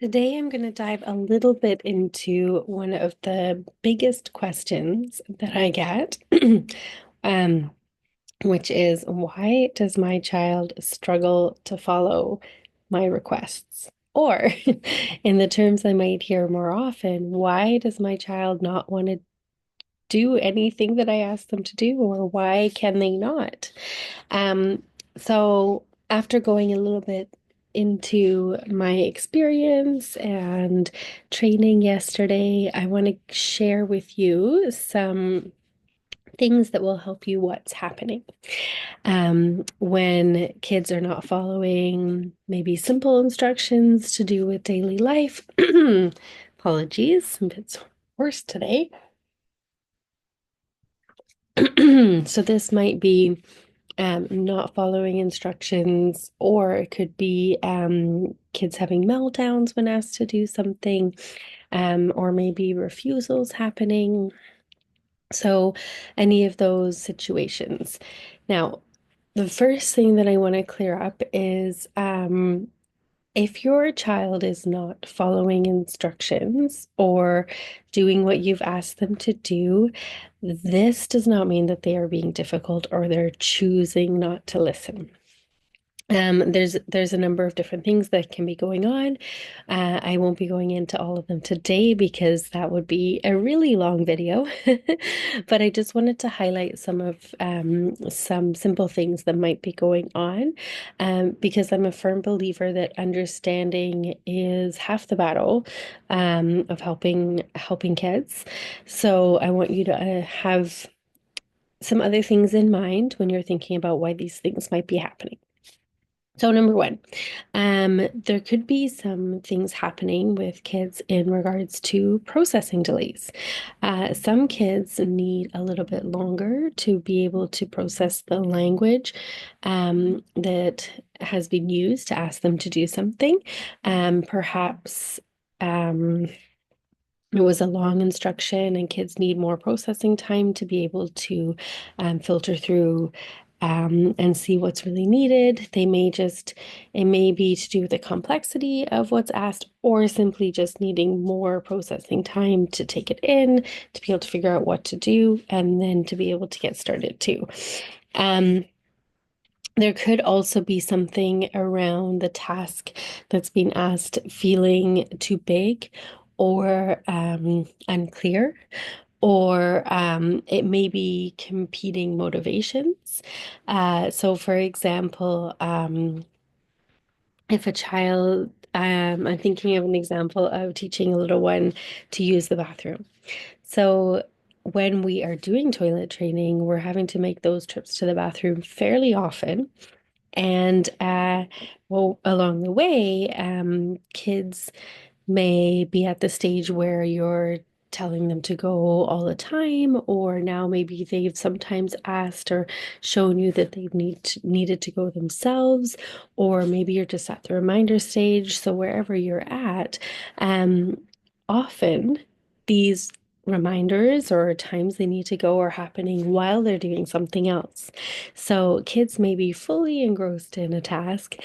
Today, I'm going to dive a little bit into one of the biggest questions that I get, um, which is why does my child struggle to follow my requests? Or, in the terms I might hear more often, why does my child not want to do anything that I ask them to do, or why can they not? Um, so after going a little bit into my experience and training yesterday, I want to share with you some things that will help you what's happening. When kids are not following maybe simple instructions to do with daily life. Apologies, I'm a bit hoarse today. So this might be not following instructions, or it could be kids having meltdowns when asked to do something, or maybe refusals happening. So, any of those situations. Now, the first thing that I want to clear up is if your child is not following instructions or doing what you've asked them to do, this does not mean that they are being difficult or they're choosing not to listen. There's a number of different things that can be going on. I won't be going into all of them today because that would be a really long video. But I just wanted to highlight some of some simple things that might be going on, because I'm a firm believer that understanding is half the battle of helping kids. So I want you to have some other things in mind when you're thinking about why these things might be happening. So number one, there could be some things happening with kids in regards to processing delays. Some kids need a little bit longer to be able to process the language that has been used to ask them to do something. Perhaps it was a long instruction and kids need more processing time to be able to filter through and see what's really needed. It may be to do with the complexity of what's asked or simply just needing more processing time to take it in, to be able to figure out what to do, and then to be able to get started too. Um, there could also be something around the task that's being asked feeling too big or unclear, or it may be competing motivations. So, for example, if a child, I'm thinking of an example of teaching a little one to use the bathroom. So, when we are doing toilet training, we're having to make those trips to the bathroom fairly often. And well, along the way, kids may be at the stage where you're telling them to go all the time, or now maybe they've sometimes asked or shown you that they've needed to go themselves, or maybe you're just at the reminder stage. So wherever you're at, often these reminders or times they need to go are happening while they're doing something else. So kids may be fully engrossed in a task,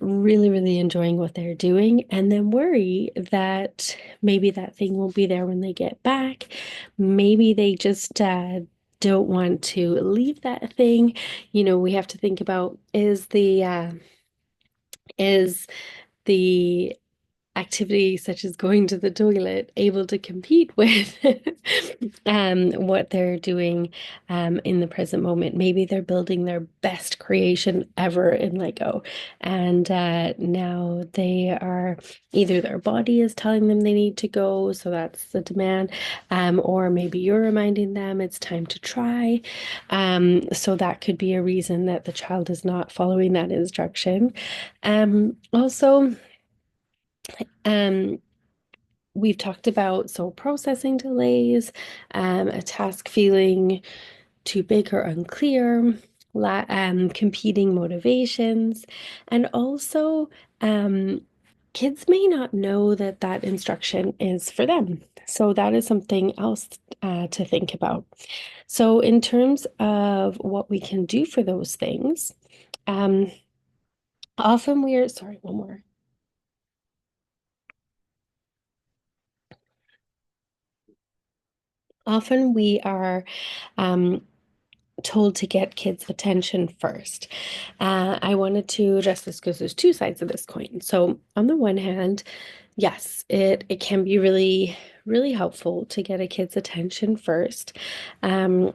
really, really enjoying what they're doing, and then worry that maybe that thing won't be there when they get back. Maybe they just don't want to leave that thing. We have to think about is the activity such as going to the toilet able to compete with what they're doing in the present moment. Maybe they're building their best creation ever in Lego, and now they are either their body is telling them they need to go, so that's the demand, or maybe you're reminding them it's time to try. So that could be a reason that the child is not following that instruction. Also, um, we've talked about processing delays, a task feeling too big or unclear, competing motivations, and also um, kids may not know that that instruction is for them. So that is something else to think about. So in terms of what we can do for those things, um, often sorry, one more. Often we are um, told to get kids' attention first. I wanted to address this because there's two sides of this coin. So on the one hand, yes, it can be really helpful to get a kid's attention first. Um,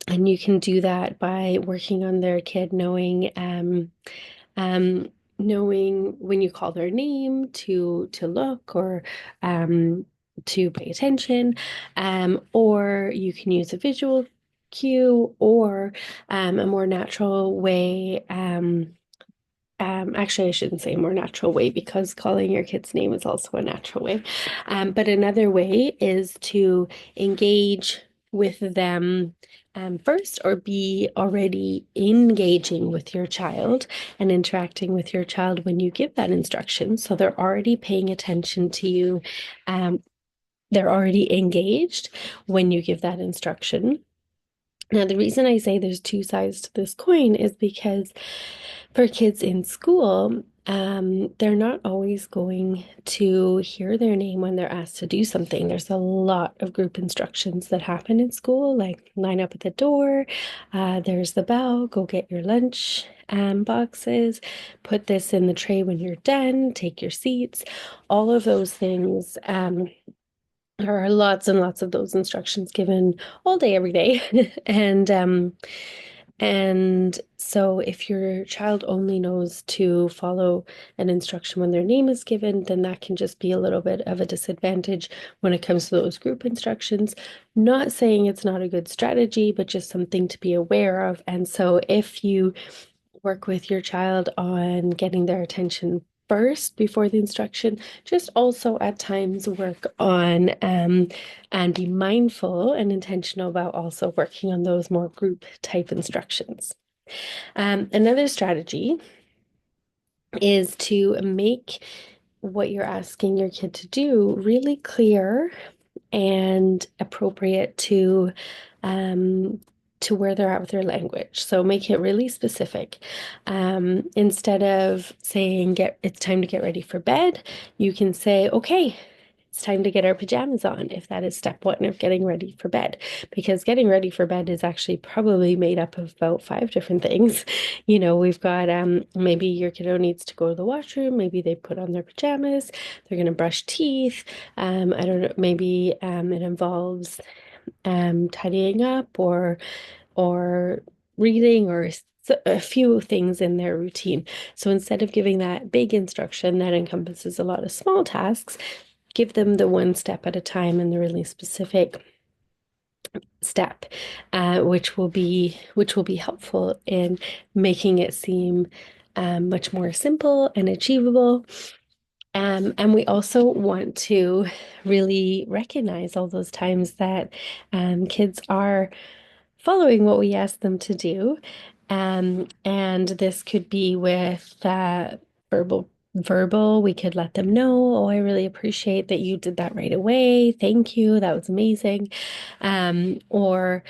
and you can do that by working on their kid um, knowing when you call their name to look or to pay attention, or you can use a visual cue or a more natural way. Actually, I shouldn't say more natural way because calling your kid's name is also a natural way. But another way is to engage with them first or be already engaging with your child and interacting with your child when you give that instruction. So they're already paying attention to you. Um, they're already engaged when you give that instruction. Now, the reason I say there's two sides to this coin is because for kids in school, they're not always going to hear their name when they're asked to do something. There's a lot of group instructions that happen in school, like line up at the door, there's the bell, go get your lunch boxes, put this in the tray when you're done, take your seats, all of those things. There are lots and lots of those instructions given all day, every day. And so if your child only knows to follow an instruction when their name is given, then that can just be a little bit of a disadvantage when it comes to those group instructions. Not saying it's not a good strategy, but just something to be aware of. And so if you work with your child on getting their attention first before the instruction, just also at times work on and be mindful and intentional about also working on those more group type instructions. Another strategy is to make what you're asking your kid to do really clear and appropriate um, to where they're at with their language. So make it really specific. Instead of saying it's time to get ready for bed, you can say, okay, it's time to get our pajamas on, if that is step one of getting ready for bed. Because getting ready for bed is actually probably made up of about five different things. We've got maybe your kiddo needs to go to the washroom, maybe they put on their pajamas, they're going to brush teeth. I don't know, maybe it involves tidying up or reading or a few things in their routine. So instead of giving that big instruction that encompasses a lot of small tasks, give them the one step at a time and the really specific step, which will be helpful in making it seem much more simple and achievable. And we also want to really recognize all those times that kids are following what we ask them to do. And this could be with verbal verbal. We could let them know, oh, I really appreciate that you did that right away. Thank you. That was amazing. Or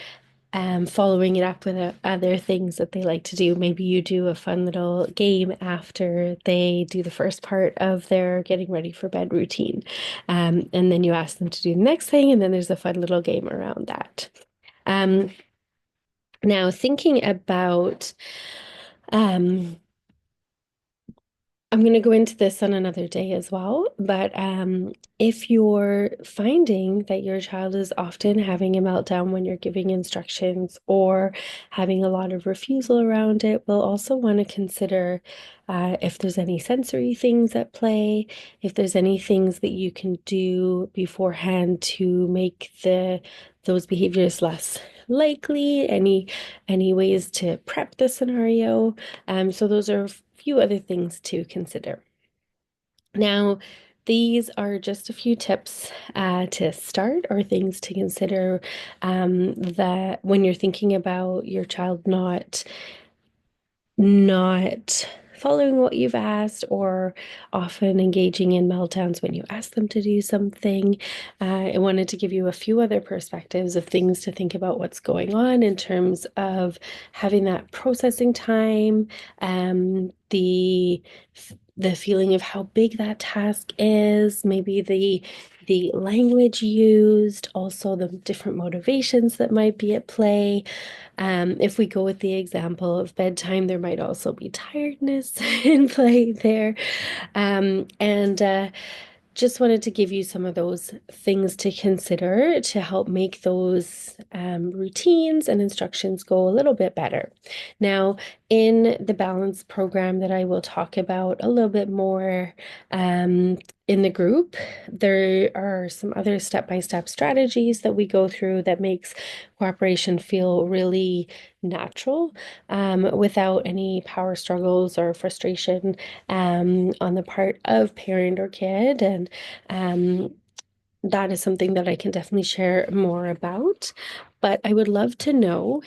following it up with other things that they like to do. Maybe you do a fun little game after they do the first part of their getting ready for bed routine. And then you ask them to do the next thing, and then there's a fun little game around that. Um, Now, thinking about, um, I'm going to go into this on another day as well, but if you're finding that your child is often having a meltdown when you're giving instructions or having a lot of refusal around it, we'll also want to consider if there's any sensory things at play, if there's any things that you can do beforehand to make those behaviors less likely, any ways to prep the scenario. So those are a few other things to consider. Now, these are just a few tips to start or things to consider that when you're thinking about your child not following what you've asked or often engaging in meltdowns when you ask them to do something. I wanted to give you a few other perspectives of things to think about what's going on in terms of having that processing time, the feeling of how big that task is, maybe the language used, also the different motivations that might be at play. If we go with the example of bedtime, there might also be tiredness in play there. And just wanted to give you some of those things to consider to help make those routines and instructions go a little bit better. Now, in the balance program that I will talk about a little bit more in the group, there are some other step-by-step strategies that we go through that makes cooperation feel really natural without any power struggles or frustration on the part of parent or kid. And um, that is something that I can definitely share more about. But I would love to know,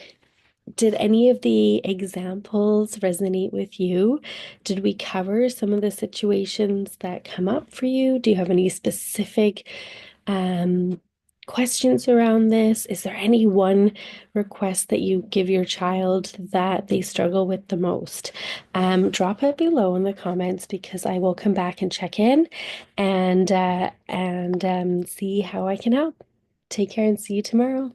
did any of the examples resonate with you? Did we cover some of the situations that come up for you? Do you have any specific um, questions around this? Is there any one request that you give your child that they struggle with the most? Drop it below in the comments because I will come back and check in and see how I can help. Take care and see you tomorrow.